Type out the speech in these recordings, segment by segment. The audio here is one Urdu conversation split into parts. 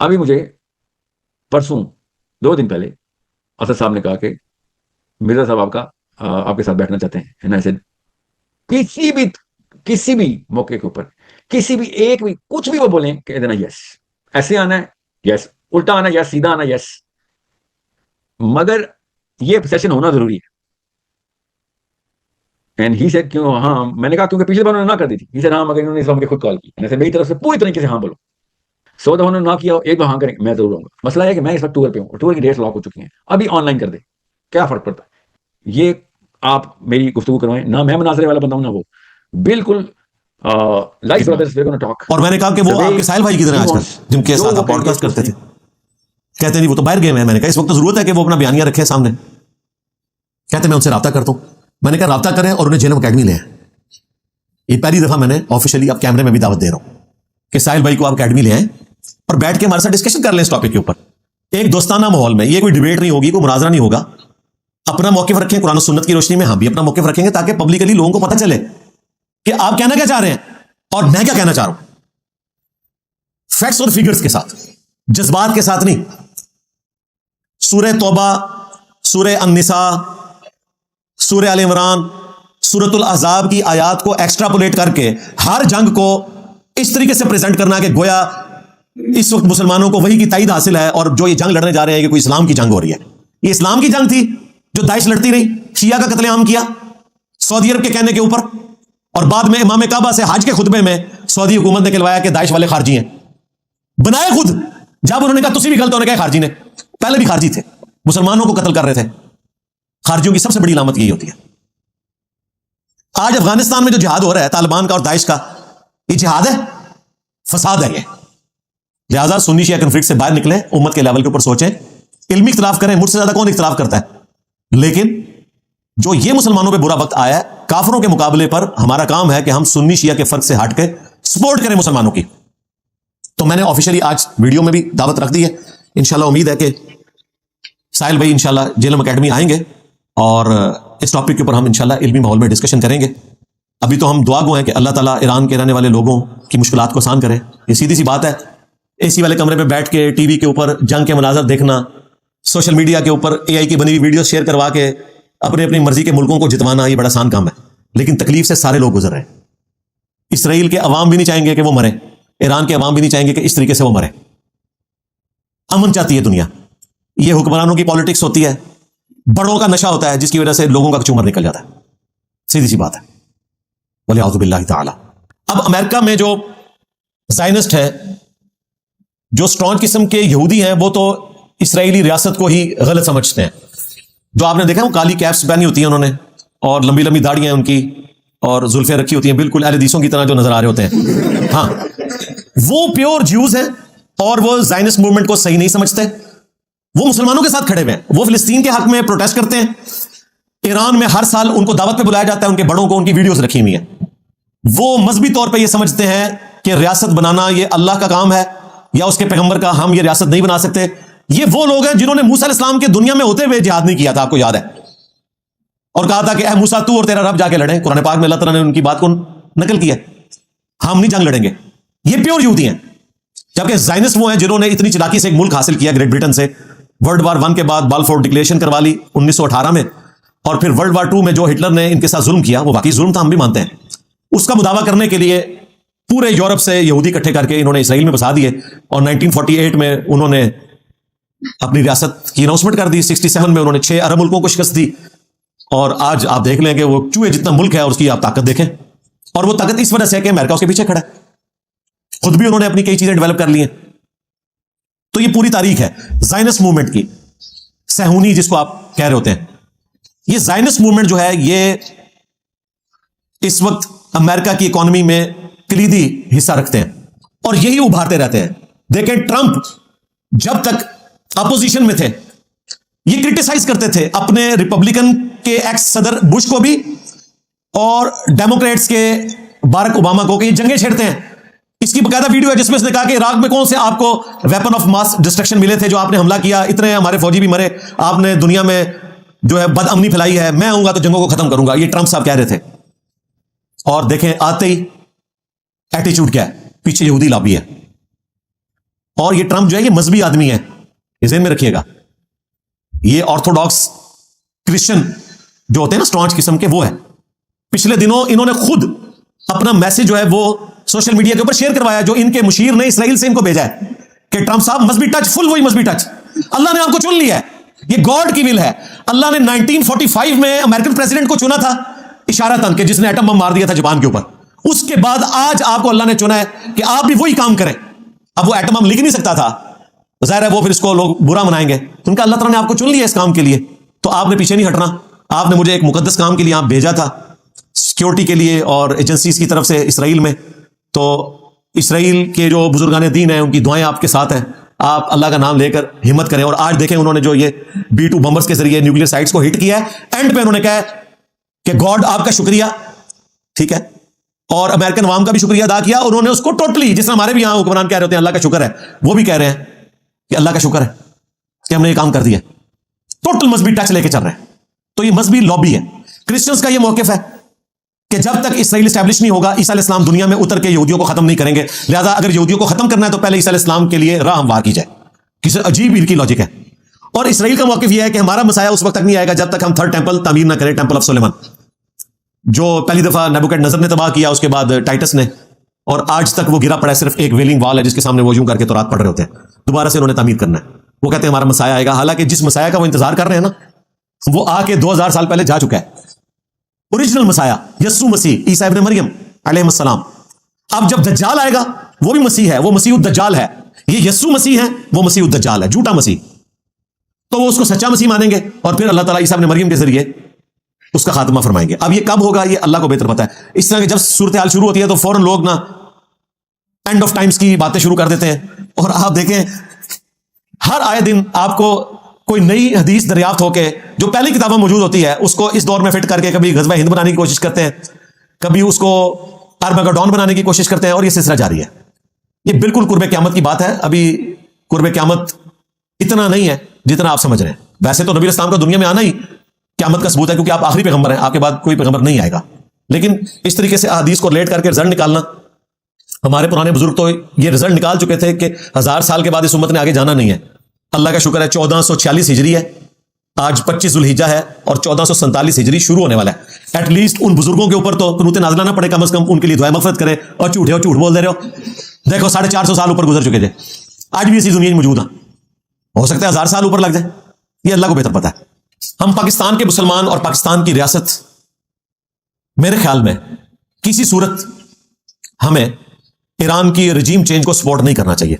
ابھی مجھے پرسوں 2 دن پہلے اسد صاحب نے کہا کہ مرزا صاحب آپ کے ساتھ بیٹھنا چاہتے ہیں. ایسے کسی بھی موقع کے اوپر کسی بھی ایک بھی کچھ بھی وہ بولیں کہہ دینا یس. ایسے آنا ہے یس, الٹا آنا یس, سیدھا آنا یس. مگر یہ سیشن ہونا ضروری ہے. اینڈ ہی سیڈ کیوں, ہاں میں نے کہا کیونکہ پچھلے بار انہوں نے نہ کر دی تھی. ہی سیڈ ہاں مگر انہوں نے اس وقت خود کال کی, ایسے میری طرف سے پوری طریقے سے ہاں بولو. 100 دفعہ انہوں نے نہ کیا, ایک بار ہاں کریں میں ضرور آؤں گا. مسئلہ ہے کہ میں اس وقت ٹور پہ ہوں, ٹور کی ڈیٹس لاک ہو چکی ہیں. ابھی آن لائن کر دیں, کیا فرق پڑتا ہے؟ یہ آپ میری گفتگو کروائیں نہ, میں مناظرے والا بندہ ہوں نہ وہ. بالکل لائک برادرز وی گونا ٹاک. اور میں نے کہا کہ وہ آپ کے ساحل بھائی کی طرح آج کل جن کے ساتھ آپ پوڈ کاسٹ کرتے تھے, کہتے نہیں وہ تو باہر گئے ہیں. میں نے کہا اس وقت ضرورت ہے کہ وہ اپنا بیانیہ رکھے سامنے. کہتے میں ان سے رابطہ کرتا ہوں. میں نے کہا رابطہ کریں اور انہیں جیلم اکیڈمی لے آئیں. یہ پہلی دفعہ میں نے آفیشلی اب کیمرے میں بھی دعوت دے رہا ہوں کہ ساحل بھائی کو آپ اکیڈمی لے آئیں اور بیٹھ کے ہمارے ساتھ ڈسکشن کر لیں اس ٹاپک کے اوپر, ایک دوستانہ ماحول میں. یہ کوئی ڈیبیٹ نہیں ہوگی, کوئی مناظرہ نہیں ہوگا. اپنا موقف رکھیں قرآن و سنت کی روشنی میں, ہم بھی اپنا موقف رکھیں گے تاکہ پبلکلی لوگوں کو پتہ چلے کہ آپ کہنا کیا چاہ رہے ہیں اور میں کیا کہنا چاہ رہا ہوں. فیکٹس اور فگرز کے ساتھ, جذبات کے ساتھ نہیں. سورہ توبہ, سورہ النساء, سورہ آل عمران, سورۃ الاحزاب کی آیات کو ایکسٹراپولیٹ کر کے ہر جنگ کو اس طریقے سے پریزنٹ کرنا کہ گویا اس وقت مسلمانوں کو وہی کی تائید حاصل ہے اور جو یہ جنگ لڑنے جا رہے ہیں کہ کوئی اسلام کی جنگ ہو رہی ہے. یہ اسلام کی جنگ تھی جو داعش لڑتی رہی, شیعہ کا قتل عام کیا سعودی عرب کے کہنے کے اوپر, اور بعد میں امام کعبہ سے حج کے خطبے میں سعودی حکومت نے کہلوایا کہ داعش والے خارجی ہیں. بنائے خود, جب انہوں نے کہا تسی بھی غلط, ہونے کہا خارجی نے, پہلے بھی خارجی تھے, مسلمانوں کو قتل کر رہے تھے. خارجیوں کی سب سے بڑی علامت یہی ہوتی ہے. آج افغانستان میں جو جہاد ہو رہا ہے طالبان کا اور داعش کا, یہ جہاد ہے, فساد ہے یہ. لہٰذا سنی شیعہ کنفلکٹ سے باہر نکلیں, امت کے لیول کے اوپر سوچیں, علمی اختلاف کریں. مجھ سے زیادہ کون اختلاف کرتا ہے؟ لیکن جو یہ مسلمانوں پہ برا وقت آیا ہے, کافروں کے مقابلے پر ہمارا کام ہے کہ ہم سنی شیعہ کے فرق سے ہٹ کے سپورٹ کریں مسلمانوں کی. تو میں نے آفیشلی آج ویڈیو میں بھی دعوت رکھ دی ہے. انشاءاللہ امید ہے کہ ساحل بھائی انشاءاللہ جیلم اکیڈمی آئیں گے اور اس ٹاپک کے اوپر ہم انشاءاللہ علمی ماحول میں ڈسکشن کریں گے. ابھی تو ہم دعا گو ہیں کہ اللہ تعالیٰ ایران کے رہنے والے لوگوں کی مشکلات کو آسان کرے. یہ سیدھی سی بات ہے. اے سی والے کمرے میں بیٹھ کے ٹی وی کے اوپر جنگ کے مناظر دیکھنا, سوشل میڈیا کے اوپر اے آئی کی بنی ہوئی ویڈیوز شیئر کروا کے اپنی مرضی کے ملکوں کو جتوانا, یہ بڑا آسان کام ہے. لیکن تکلیف سے سارے لوگ گزر رہے ہیں. اسرائیل کے عوام بھی نہیں چاہیں گے کہ وہ مرے, ایران کے عوام بھی نہیں چاہیں گے کہ اس طریقے سے وہ مرے. امن چاہتی ہے دنیا. یہ حکمرانوں کی پالیٹکس ہوتی ہے, بڑوں کا نشہ ہوتا ہے جس کی وجہ سے لوگوں کا کچومر نکل جاتا ہے. سیدھی سی بات ہے. وَلِعَوْذُ بِاللَّهِ تعالی. اب امریکہ میں جو زائنسٹ ہے, جو اسٹرانگ قسم کے یہودی ہیں, وہ تو اسرائیلی ریاست کو ہی غلط سمجھتے ہیں. جو آپ نے دیکھا وہ کالی کیپس پہنی ہوتی ہیں انہوں نے, اور لمبی لمبی داڑیاں ہیں ان کی, اور زلفیں رکھی ہوتی ہیں بالکل اہل حدیثوں کی طرح جو نظر آ رہے ہوتے ہیں. ہاں, وہ پیور جیوز ہیں اور وہ زائنسٹ موومنٹ کو صحیح نہیں سمجھتے. وہ مسلمانوں کے ساتھ کھڑے ہوئے ہیں. وہ فلسطین کے حق میں پروٹیسٹ کرتے ہیں. ایران میں ہر سال ان کو دعوت پہ بلایا جاتا ہے, ان کے بڑوں کو ان کی ویڈیوز رکھی ہوئی ہیں. وہ مذہبی طور پہ یہ سمجھتے ہیں کہ ریاست بنانا یہ اللہ کا کام ہے یا اس کے پیغمبر کا, ہم یہ ریاست نہیں بنا سکتے. یہ وہ لوگ ہیں جنہوں نے موسیٰ علیہ السلام کے دنیا میں ہوتے ہوئے جہاد نہیں کیا تھا, آپ کو یاد ہے, اور کہا تھا کہ اے موسیٰ تو اور تیرا رب جا کے لڑیں. قرآن پاک میں اللہ تعالیٰ نے ان کی بات کو نقل کیا, ہم نہیں جنگ لڑیں گے. یہ پیور یہودی ہیں. جبکہ زائنسٹ وہ ہیں جنہوں نے اتنی چلاکی سے ایک ملک حاصل کیا گریٹ برٹن سے, ورلڈ وار 1 کے بعد بالفور ڈکلیریشن کروا لی 1918 میں, اور پھر ورلڈ وار 2 میں جو ہٹلر نے ان کے ساتھ ظلم کیا, وہ واقعی ظلم تھا, ہم بھی مانتے ہیں. اس کا مداوع کرنے کے لیے پورے یورپ سے یہودی اکٹھے کر کے انہوں نے اسرائیل میں بسا دیے, اور 1948 میں انہوں نے اپنی ریاست کی اناؤنسمنٹ کر دی. 67 میں انہوں نے 6 عرب ملکوں کو شکست دی, اور آج آپ دیکھ لیں کہ وہ چوہے جتنا ملک ہے اور اس کی آپ طاقت دیکھیں. اور وہ طاقت اس وجہ سے ہے کہ امریکہ اس کے پیچھے کھڑا ہے. خود بھی انہوں نے اپنی کئی چیزیں ڈیولپ کر لی ہیں. تو یہ پوری تاریخ ہے زائنس موومنٹ کی, صہیونی جس کو آپ کہہ رہے ہوتے ہیں. یہ زائنس موومنٹ جو ہے یہ اس وقت امریکہ کی اکانومی میں کلیدی حصہ رکھتے ہیں, اور یہی ابھارتے رہتے ہیں. دیکھیں ٹرمپ جب تک اپوزیشن میں تھے یہ کرٹیسائز کرتے تھے اپنے ریپبلکن کے ایکس صدر بش کو بھی, اور ڈیموکریٹس کے بارک اوباما کو, کہ یہ جنگیں چھیڑتے ہیں. اس کی باقاعدہ ویڈیو ہے جس میں اس نے کہا کہ عراق میں کون سے آپ کو ویپن آف ماس ڈسٹرکشن ملے تھے جو آپ نے حملہ کیا, اتنے ہمارے فوجی بھی مرے, آپ نے دنیا میں جو ہے بد امنی پھیلائی ہے, میں آؤں گا تو جنگوں کو ختم کروں گا. یہ ٹرمپ صاحب کہہ رہے تھے. اور دیکھیں آتے ہی ایٹیچیوڈ کیا ہے, پیچھے یہودی لابی ہے. اور یہ ٹرمپ جو ہے یہ مذہبی آدمی ہے, یہ ذہن میں رکھیے گا. یہ آرتھوڈاکس کرسچن جو ہوتے ہیں نا اسٹانچ قسم کے, وہ ہے. پچھلے دنوں انہوں نے خود اپنا میسج جو ہے وہ سوشل میڈیا کے اوپر شیئر کروایا, جو ان کے مشیر نے اسرائیل سے ان کو بھیجا ہے کہ ٹرمپ صاحب مذہبی ٹچ, فل وہی مذہبی ٹچ, اللہ نے آپ کو چن لیا ہے, یہ گاڈ کی ول ہے. اللہ نے 1945 میں امریکن پریزیڈنٹ کو چنا تھا اشارتاً, کہ جس نے ایٹم بم مار دیا تھا جاپان کے اوپر. اس کے بعد آج آپ کو اللہ نے چنا ہے کہ آپ بھی وہی کام کریں. اب وہ ایٹم بم لکھ نہیں سکتا تھا, ظاہر ہے وہ پھر اس کو لوگ برا منائیں گے, ان کا اللہ تعالیٰ نے آپ کو چن لیا اس کام کے لیے, تو آپ نے پیچھے نہیں ہٹنا. آپ نے مجھے ایک مقدس کام کے لیے آپ بھیجا تھا, سیکیورٹی کے لیے اور ایجنسیز کی طرف سے اسرائیل میں. تو اسرائیل کے جو بزرگان دین ہیں ان کی دعائیں آپ کے ساتھ ہیں. آپ اللہ کا نام لے کر ہمت کریں. اور آج دیکھیں انہوں نے جو یہ B-2 بمبرز کے ذریعے نیوکلیر سائٹس کو ہٹ کیا ہے, اینڈ پہ انہوں نے کہا کہ گاڈ آپ کا شکریہ, ٹھیک ہے, اور امریکن عوام کا بھی شکریہ ادا کیا. انہوں نے اس کو ٹوٹلی, جس طرح ہمارے بھی یہاں حکمران کہہ رہے ہوتے ہیں اللہ کا شکر ہے, وہ بھی کہہ رہے ہیں کہ اللہ کا شکر ہے کہ ہم نے یہ کام کر دیا. ٹوٹل مذہبی ٹچ لے کے چل رہے ہیں. تو یہ مذہبی لابی ہے. کرسچنس کا یہ موقف ہے کہ جب تک اسرائیل اسٹیبلش نہیں ہوگا, عیسیٰ علیہ السلام دنیا میں اتر کے یہودیوں کو ختم نہیں کریں گے. لہذا اگر یہودیوں کو ختم کرنا ہے تو پہلے عیسیٰ علیہ السلام کے لیے راہ ہموار کی جائے. کسی عجیب ان کی لاجک ہے. اور اسرائیل کا موقف یہ ہے کہ ہمارا مسایہ اس وقت تک نہیں آئے گا جب تک ہم تھرڈ ٹیمپل تعمیر نہ کریں, ٹیمپل آف سلیمان, جو پہلی دفعہ نیبوکڈنیزر نے تباہ کیا, اس کے بعد ٹائٹس نے, اور آج تک وہ گرا پڑا ہے, صرف ایک ویلنگ وال ہے جس کے سامنے وہ یوں کر کے تورات پڑھ رہے ہوتے ہیں. دوبارہ سے انہوں نے تعمیر کرنا ہے. وہ کہتے ہیں ہمارا مسایہ آئے گا, حالانکہ جس مسایہ کا وہ انتظار کر رہے ہیں نا, وہ آ کے 2000 سال پہلے جا چکا ہے. اوریجنل مسایہ یسوع مسیح, عیسیٰ ابن مریم علیہ السلام. اب جب دجال آئے گا وہ بھی مسیح ہے, وہ مسیح الدجال ہے. یہ یسوع مسیح ہے, وہ مسیح الدجال ہے, جھوٹا مسیح. تو وہ اس کو سچا مسیح مانیں گے اور پھر اللہ تعالیٰ عیسیٰ ابن مریم کے ذریعے اس کا خاتمہ فرمائیں گے. اب یہ کب ہوگا یہ اللہ کو بہتر پتا ہے. اس طرح کہ جب صورتحال شروع ہوتی ہے تو فوراً لوگ نا اینڈ آف ٹائمز کی باتیں شروع کر دیتے ہیں. اور آپ دیکھیں ہر آئے دن آپ کو کوئی نئی حدیث دریافت ہو کے, جو پہلی کتابوں موجود ہوتی ہے اس کو اس دور میں فٹ کر کے کبھی غزوہ ہند بنانے کی کوشش کرتے ہیں, کبھی اس کو ارمگڈون بنانے کی کوشش کرتے ہیں, اور یہ سلسلہ جاری ہے. یہ بالکل قرب قیامت کی بات ہے. ابھی قرب قیامت اتنا نہیں ہے جتنا آپ سمجھ رہے ہیں. ویسے تو نبی اسلام کا دنیا میں آنا ہی قیامت کا ثبوت ہے, کیونکہ آپ آخری پیغمبر ہیں, آپ کے بعد کوئی پیغمبر نہیں آئے گا. لیکن اس طریقے سے احادیث کو ریلیٹ کر کے رزلٹ نکالنا, ہمارے پرانے بزرگ تو یہ رزلٹ نکال چکے تھے کہ 1000 سال کے بعد اس امت نے آگے جانا نہیں ہے. اللہ کا شکر ہے 1446 ہجری ہے, آج 25 ذوالحجہ ہے, اور 1447 ہجری شروع ہونے والا ہے. ایٹ لیسٹ ان بزرگوں کے اوپر تو قنوت نازلہ نہ پڑے, کم از کم ان کے لیے دعائیں مغفرت کرے. اور جھوٹ بول دے رہے ہو, دیکھو 450 سال اوپر گزر چکے تھے, آج بھی اسی دنیا میں موجود ہیں. ہو سکتا ہے 1000 سال اوپر لگ جائے, یہ اللہ کو بہتر پتا ہے. ہم پاکستان کے مسلمان اور پاکستان کی ریاست, میرے خیال میں کسی صورت ہمیں ایران کی رجیم چینج کو سپورٹ نہیں کرنا چاہیے,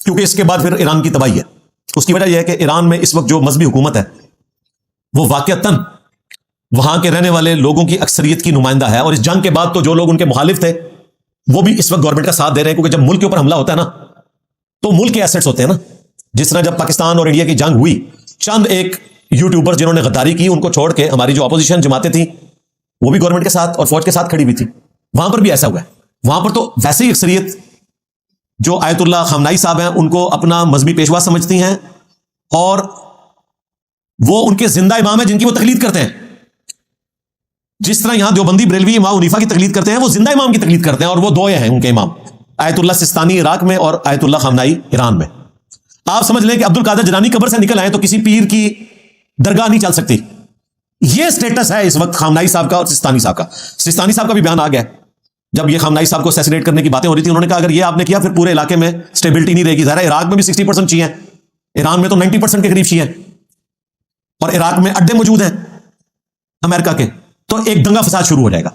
کیونکہ اس کے بعد پھر ایران کی تباہی ہے. اس کی وجہ یہ ہے کہ ایران میں اس وقت جو مذہبی حکومت ہے وہ واقعتاً وہاں کے رہنے والے لوگوں کی اکثریت کی نمائندہ ہے. اور اس جنگ کے بعد تو جو لوگ ان کے مخالف تھے وہ بھی اس وقت گورنمنٹ کا ساتھ دے رہے ہیں, کیونکہ جب ملک کے اوپر حملہ ہوتا ہے نا تو ملک کے ایسٹس ہوتے ہیں نا. جس طرح جب پاکستان اور انڈیا کی جنگ ہوئی, چند ایک یوٹیوبر جنہوں نے غداری کی, ان کو چھوڑ کے ہماری جو اپوزیشن جماعتیں تھیں وہ بھی گورنمنٹ کے ساتھ اور فوج کے ساتھ کھڑی ہوئی تھی. وہاں پر بھی ایسا ہوا ہے. وہاں پر تو ویسے ہی اکثریت جو آیت اللہ خامنائی صاحب ہیں ان کو اپنا مذہبی پیشوا سمجھتی ہیں, اور وہ ان کے زندہ امام ہیں جن کی وہ تقلید کرتے ہیں. جس طرح یہاں دیوبندی بریلوی امام حنیفہ کی تقلید کرتے ہیں, وہ زندہ امام کی تقلید کرتے ہیں, اور وہ 2 ہیں ان کے امام, آیت اللہ سستانی عراق میں اور آیت اللہ خامنائی ایران میں. آپ سمجھ لیں کہ عبد القادر جیلانی قبر سے نکل آئے تو کسی پیر کی درگاہ نہیں چل سکتی. یہ سٹیٹس ہے اس وقت خامنائی صاحب کا اور سستانی صاحب کا. سستانی صاحب کا بھی بیان آ گیا جب یہ خامنائی صاحب کو اسیسینیٹ کرنے کی باتیں ہو رہی تھی. انہوں نے کہا اگر یہ آپ نے کیا پھر پورے علاقے میں سٹیبلٹی نہیں رہے گی. ظاہر ہے عراق میں بھی 60% شیعہ ہیں, ایران میں تو 90% کے قریب شیعہ ہیں, اور عراق میں اڈے موجود ہیں امریکہ کے. تو ایک دنگا فساد شروع ہو جائے گا.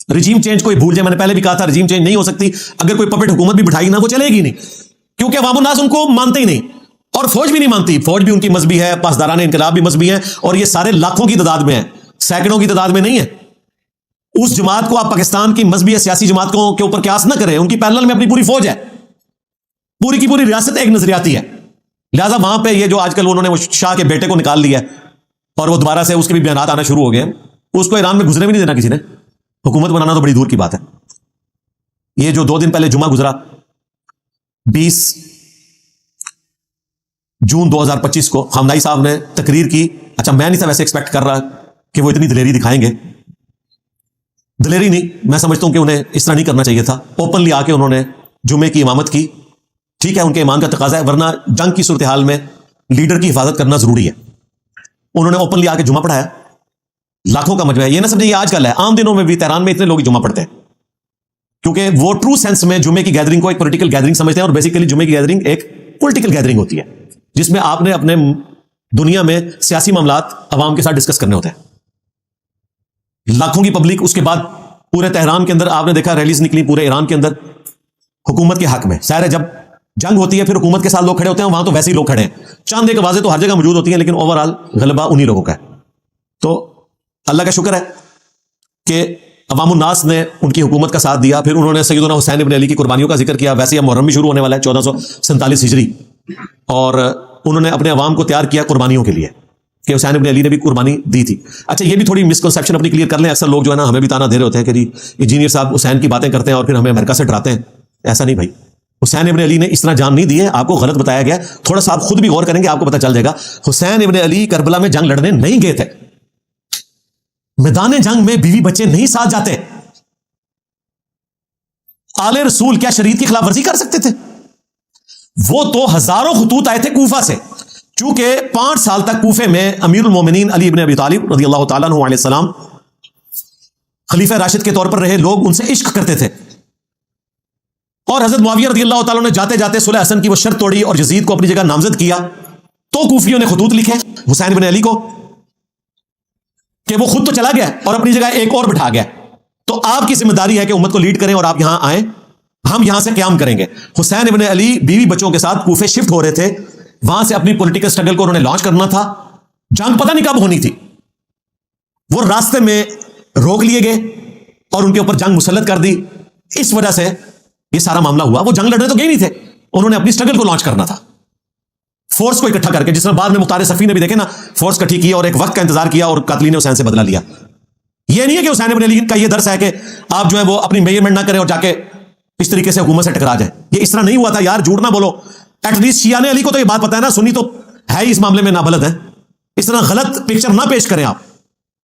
رجیم چینج کوئی بھول جائے, میں نے پہلے بھی کہا تھا رجیم چینج نہیں ہو سکتی. اگر کوئی پپٹ حکومت بھی بٹھائی نا وہ چلے گی نہیں, کیونکہ عوام الناس ان کو مانتے ہی نہیں, اور فوج بھی نہیں مانتی. فوج بھی ان کی مذہبی ہے, پاسداران انقلاب بھی مذہبی ہیں, اور یہ سارے لاکھوں کی تعداد میں ہیں, سینکڑوں کی تعداد میں نہیں ہے. اس جماعت کو آپ پاکستان کی مذہبی یا سیاسی جماعتوں کے اوپر قیاس نہ کریں. ان کی پیرلل میں اپنی پوری فوج ہے, پوری کی پوری ریاست ایک نظریاتی ہے. لہٰذا وہاں پہ یہ جو آج کل انہوں نے وہ شاہ کے بیٹے کو نکال لیا اور وہ دوبارہ سے اس کے بھی بیانات آنا شروع ہو گئے, اس کو ایران میں گزرے بھی نہیں دینا کسی نے. حکومت بنانا تو بڑی دور کی بات ہے. یہ جو 2 دن پہلے جمعہ گزرا 20 جون 2025 کو خامنائی صاحب نے تقریر کی. اچھا میں نہیں تھا ویسے ایکسپیکٹ کر رہا کہ وہ اتنی دلیری دکھائیں گے. دلیری نہیں, میں سمجھتا ہوں کہ انہیں اس طرح نہیں کرنا چاہیے تھا. اوپنلی آ کے انہوں نے جمعے کی امامت کی, ٹھیک ہے, ان کے ایمان کا تقاضا ہے, ورنہ جنگ کی صورتحال میں لیڈر کی حفاظت کرنا ضروری ہے. انہوں نے اوپنلی آ کے جمعہ پڑھایا, لاکھوں کا مجمع ہے. یہ نہ سمجھے یہ آج کل ہے, عام دنوں میں بھی تہران میں اتنے لوگ جمعہ پڑھتے ہیں, کیونکہ وہ ٹرو سینس میں جمعے کی گیدرنگ کو ایک پولیٹیکل گیدرنگ سمجھتے ہیں, اور بیسیکلی جمعے کی گیدرنگ ایک پولیٹیکل گیدرنگ ہوتی ہے جس میں آپ نے اپنے دنیا میں سیاسی معاملات عوام کے ساتھ ڈسکس کرنے ہوتے ہیں. لاکھوں کی پبلک, اس کے بعد پورے تہران کے اندر آپ نے دیکھا ریلیز نکلی پورے ایران کے اندر حکومت کے حق میں. ظاہر ہے جب جنگ ہوتی ہے پھر حکومت کے ساتھ لوگ کھڑے ہوتے ہیں, وہاں تو ویسے ہی لوگ کھڑے ہیں. چاند ایک آوازیں تو ہر جگہ موجود ہوتی ہیں, لیکن اوور آل غلبہ انہی لوگوں کا ہے. تو اللہ کا شکر ہے کہ عوام الناس نے ان کی حکومت کا ساتھ دیا. پھر انہوں نے سیدنا حسین ابن علی کی قربانیوں کا ذکر کیا. ویسے اب محرم بھی شروع ہونے والا ہے 1447 ہجری, اور انہوں نے اپنے عوام کو تیار کیا قربانیوں کے لیے کہ حسین ابن علی نے بھی قربانی دی تھی. اچھا یہ بھی تھوڑی مسکنسیپشن اپنی کلیئر کر لیں. اکثر لوگ جو ہے نا ہمیں بھی تانا دے رہے ہوتے ہیں کہ جی انجینئر صاحب حسین کی باتیں کرتے ہیں اور پھر ہمیں امریکہ سے ڈراتے ہیں. ایسا نہیں بھائی, حسین ابن علی نے اس طرح جان نہیں دی ہے, آپ کو غلط بتایا گیا. تھوڑا سا آپ خود بھی غور کریں گے آپ کو پتہ چل جائے گا. حسین ابن علی کربلا میں جنگ لڑنے نہیں گئے تھے. میدان جنگ میں بیوی بچے نہیں ساتھ جاتے. آل رسول کیا شریعت کی خلاف ورزی کر سکتے تھے؟ وہ تو ہزاروں خطوط آئے تھے کوفہ سے, چونکہ 5 سال تک کوفے میں امیر المومنین علی ابن ابی طالب رضی اللہ تعالیٰ عنہ علیہ السلام خلیفہ راشد کے طور پر رہے. لوگ ان سے عشق کرتے تھے, اور حضرت معاویہ رضی اللہ تعالیٰ نے جاتے جاتے صلح حسن کی وہ شرط توڑی اور یزید کو اپنی جگہ نامزد کیا. تو کوفیوں نے خطوط لکھے حسین ابن علی کو کہ وہ خود تو چلا گیا اور اپنی جگہ ایک اور بٹھا گیا, تو آپ کی ذمہ داری ہے کہ امت کو لیڈ کریں اور آپ یہاں آئیں, ہم یہاں سے قیام کریں گے. حسین ابن علی بیوی بچوں کے ساتھ کوفے شفٹ ہو رہے تھے. وہاں سے اپنی پولیٹیکل سٹرگل کو انہوں نے لانچ کرنا تھا. جنگ پتہ نہیں کب ہونی تھی, وہ راستے میں روک لیے گئے اور ان کے اوپر جنگ مسلط کر دی. اس وجہ سے یہ سارا معاملہ ہوا. وہ جنگ لڑنے تو گئے نہیں تھے, انہوں نے اپنی سٹرگل کو لانچ کرنا تھا, فورس کو اکٹھا کر کے, جس طرح بعد میں مختار صفی نے بھی دیکھے نا فورس اکٹھی کی اور ایک وقت کا انتظار کیا اور قاتلین حسین سے بدلہ لیا. یہ نہیں ہے کہ حسین ابن علی کا یہ درس ہے کہ آپ جو ہے وہ اپنی میجرمنٹ نہ کریں اور جا کے اس طریقے سے حکومت سے ٹکرا جائیں. یہ اس طرح نہیں ہوا تھا یار, جھوٹ نہ بولو. ایٹ لیسٹ شیعہ علی کو تو یہ بات پتہ ہے نا, سنی تو ہے اس معاملے میں نابلد ہے. اس طرح غلط پکچر نہ پیش کریں آپ.